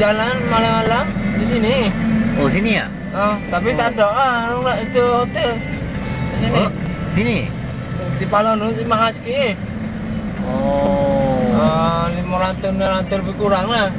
jalan malam-malam di sini. Oh, sini ya? Tapi tak ada rumah itu hotel. Di sini. Oh, sini. Di Palon itu mahal sikit. Oh. 500 lebih kurang lah.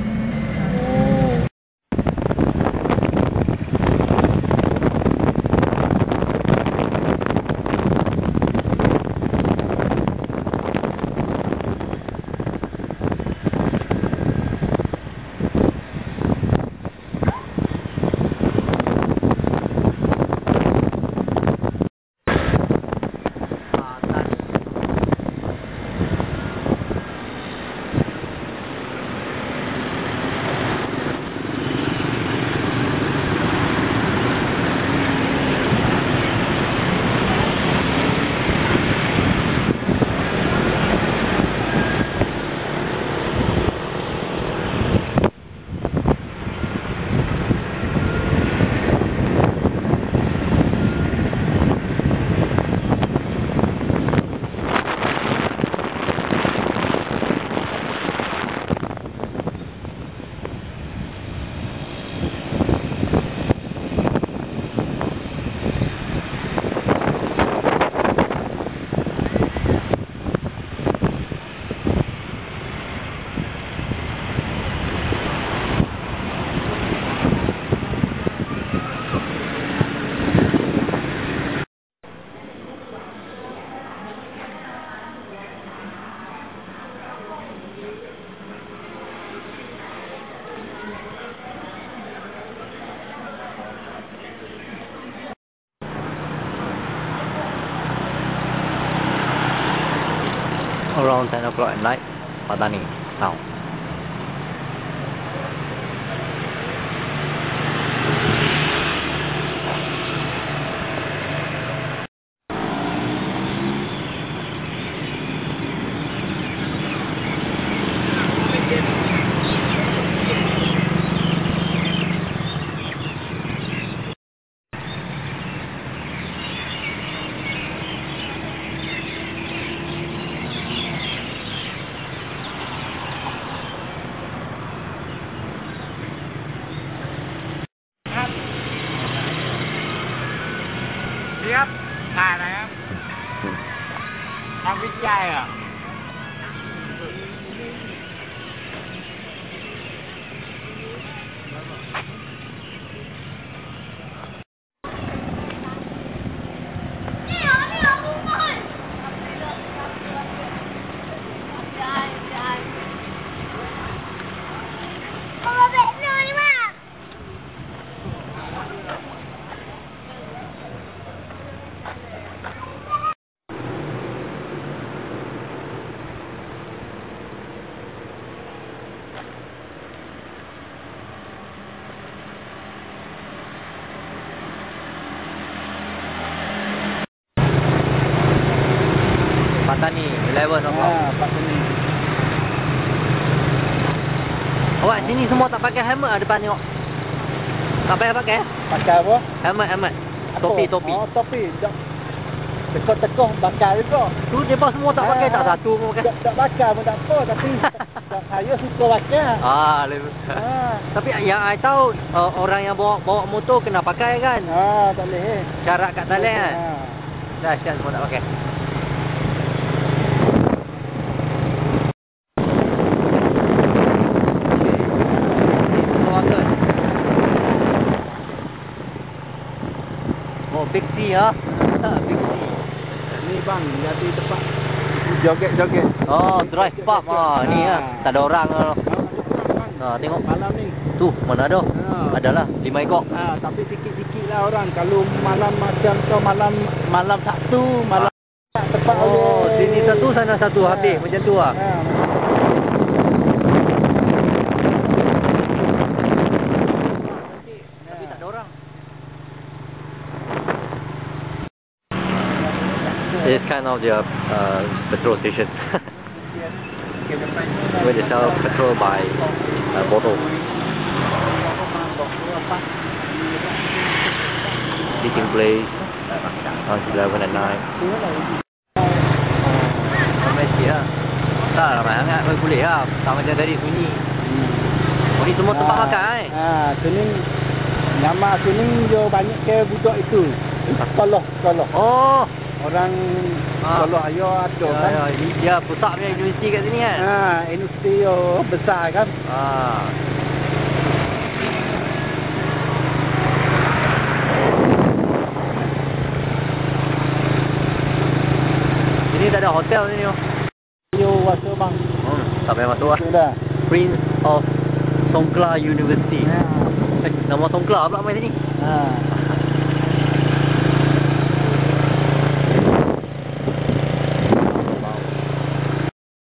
Around 10 o'clock at night, Patani now. Siap? Nah, kan? Tapi cahaya. Patani, 11 o'clock. Patani. Awak sini semua tak pakai helmet lah depan tengok. Tak payah pakai? Pakai apa? Helmet. Topi. Oh, topi. Tekoh-tekoh bakar juga. Tu mereka semua tak pakai, tak satu pun pakai. Tak bakar pun tak apa, tapi saya suka bakar. Tapi yang I tahu orang yang bawa motor kena pakai kan? Tak boleh. Syarat kat talian kan? Dah, syarat semua tak pakai. Oh, Big C ya? Big C. Ni bang, jadi tempat joget-joget. Oh, drive pub. Ni ya. Tak ada orang. Tengok. Malam ni. Tu, mana ada? Adalah 5 ekor. Tapi sikit-sikit lah orang. Kalau malam macam tu, malam Sabtu, malam tempat. Oh, sini satu, sana satu. Habis macam tu lah. Tapi tak ada orang. It's kind of their petrol station. Where they sell petrol by bottle. Eating place on 11 at 9. Ramai sikit lah. Tak ramai sangat, boleh lah. Tak macam tadi sunyi. Ini semua tempat makan sini nama sini yo banyak ke budak itu. Sekolah. Oh. Orang sekolah ayo ada kan. Dia pusatnya universiti kat sini kan. Universiti yo besar kan. Ini tak ada hotel ni yo. Yo masuk bang. Tak payah masuk lah. Sudah. Prince of Songkla University. Nama Songkla pula main sini.